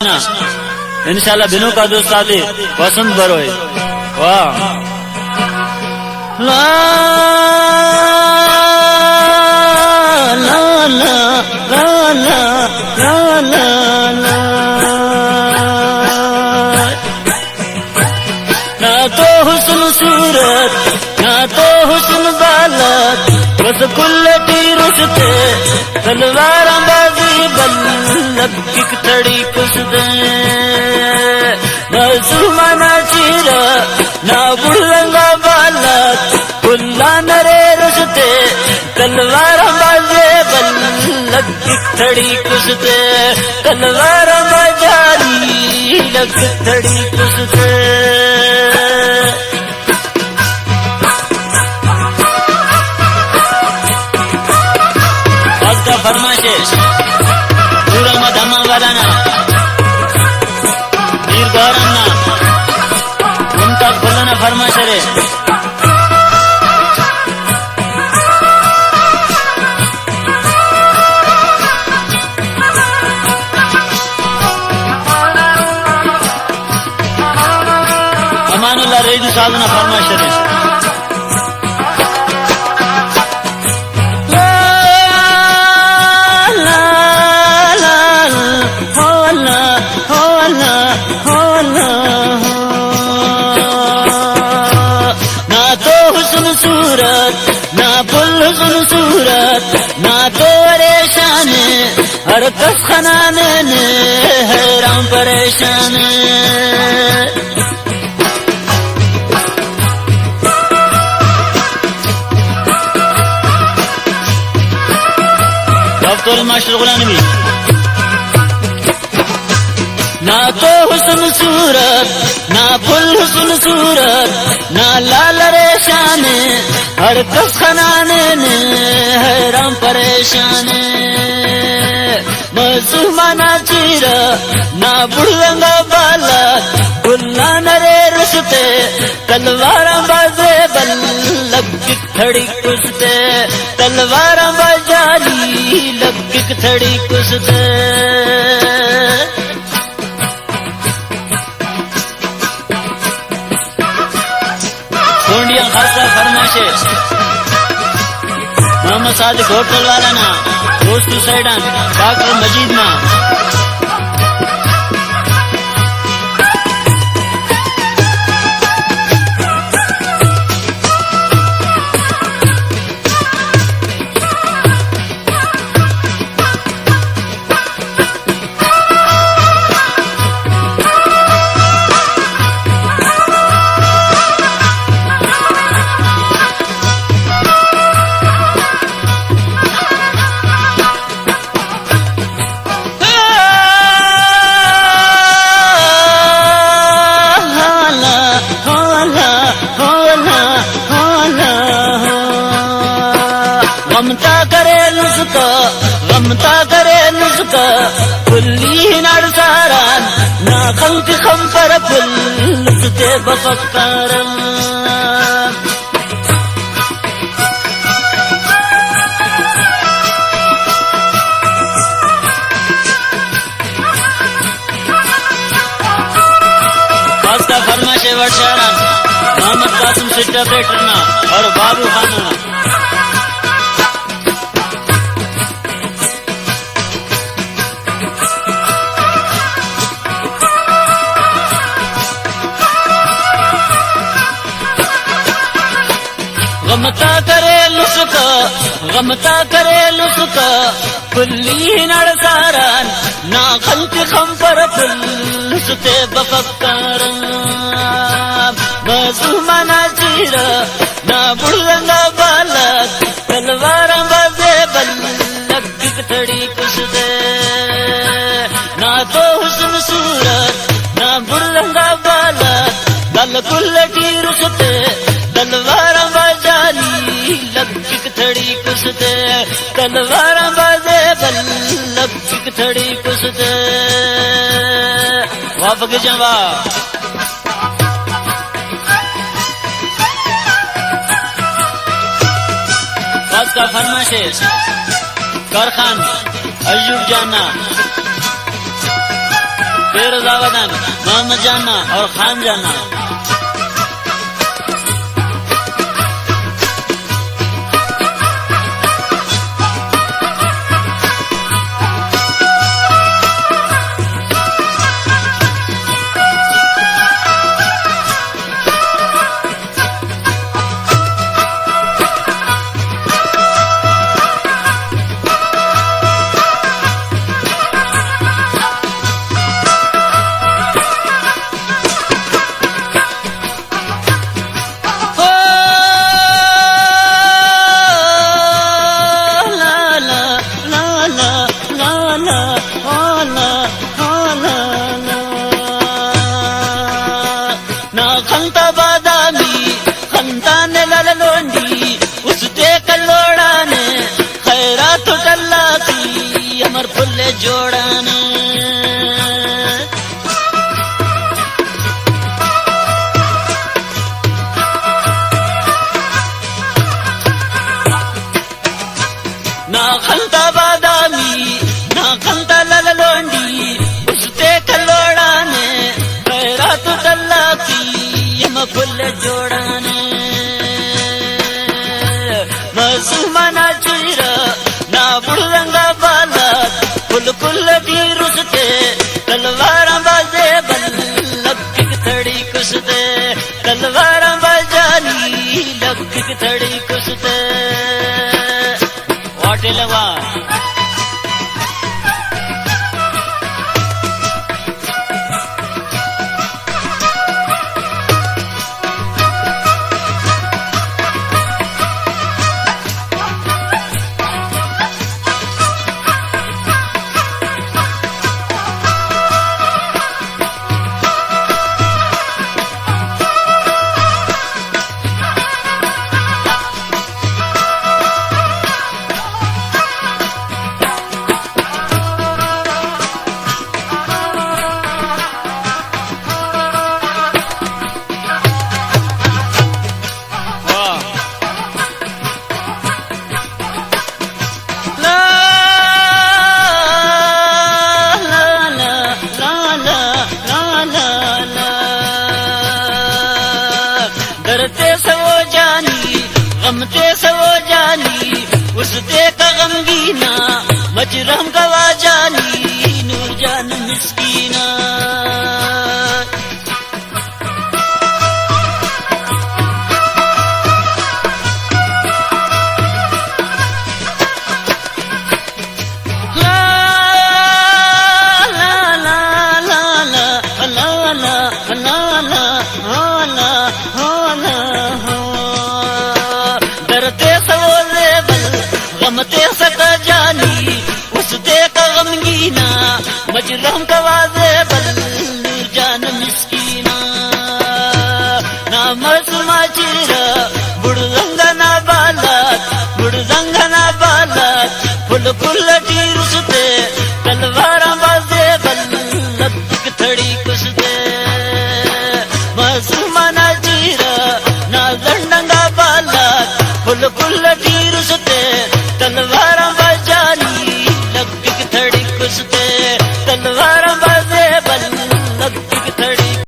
इंशाल्लाह बिनो का दोस्त आदि वसंत बरोय वाह ला ला ला ला ला ला ला ला ना तो हुस्न सूरत ना तो हुस्न बालत बस कुल्लटी रुसते तलवार बाजी बल्लभ किक थड़ी कुसदे ना सुमाना चीरा ना बुलंगा बालत कुल्ला नरे रुसते तलवार बाजे बल्लभ किक थड़ी कुसदे तलवार बाजारी लग थड़ी कुसदे फरमाइश पूरा मधमा वाला ना वीर गौरम ना उनका खुलना फरमाइश रे अमानुल्लाह रेडी साधना फरमाइश रे ना पुल हुस्न सूरत ना तो परेशान हर कस खनाने ने हैरान परेशान डॉक्टर मास्टर गुलाम नबी ना तो हुस्न सूरत ना फुल हुस्न सूरत ना लाल रेशान हर कस खनाने ने हैरान परेशान मसूमाना चीरा ना बुढ़ंगा बाला गुल्ला नरे रुसते तलवार बाजे बल्लभ किक थड़ी कुसते तलवार बाजारी लग किक थड़ी कुसते खासा फरमाइशे मोहम्मद सादिक होटल वाला ना दोस्त सैडान डॉक्टर मजीद ना गमता करे नुस्का कुल्ली नरसारान ना खंक खंपर पुल्लुते बफक्कार खासका फरमाइशे वर्षारान मोहम्मद कासिम सिट्टा पेटरना और बाबू खाना गमता करे लुसका कुल्ली नरसारान ना खल्क खंपर पुल्लुते बफक्कार मसूमाना चीरा ना बुढ़ंगा बालक तलवार बाजे बल्लभ किक थड़ी कुसदे ना तो हुस्न सूरत ना बुढ़ंगा बालक गल कुल्लटी रुसते तलवार बाजारी लग किक थड़ी कुसदे तलवार बाजे बल्लभ किक थड़ी कुसदे वापक जवा बस का फरमाइश कारखान अयूब जाना फिरोजाबाद मोहम्मद जाना और खान जाना। खंता बादामी खंता ने लललोंडी उसते कल्लोड़ाने खैरात टल्ला की अमर फुल्ले जोड़ाने। ना खंता बादामी ना खंता लललोंडी उसते कल्लोड़ाने खैरात टल्ला की फुल जोड़ाने। मसूमाना चीर ना बुढ़ंगा बाला फुल कुल की रुसते तलवार बाजे बल लग थड़ी कुसते तलवार बाजानी लग थड़ी कुसते वाटेलवा। डरते सवो जानी गमते सवो जानी उसते का गमगीना मजरम गवा जानी नूर जान मिस्कीना। गमते सका जानी उसते का गमगीना मजलूम का वाजे बल जान मिस्कीना। ना मसूमा चीरा बुढ़ंगा ना बालात बुढ़ंगा ना बालात फुल फुल टीर उसते तलवार बाजे बल लग थड़ी कुसते। मसूमा ना चीरा ना दंडंगा बालात फुल फुल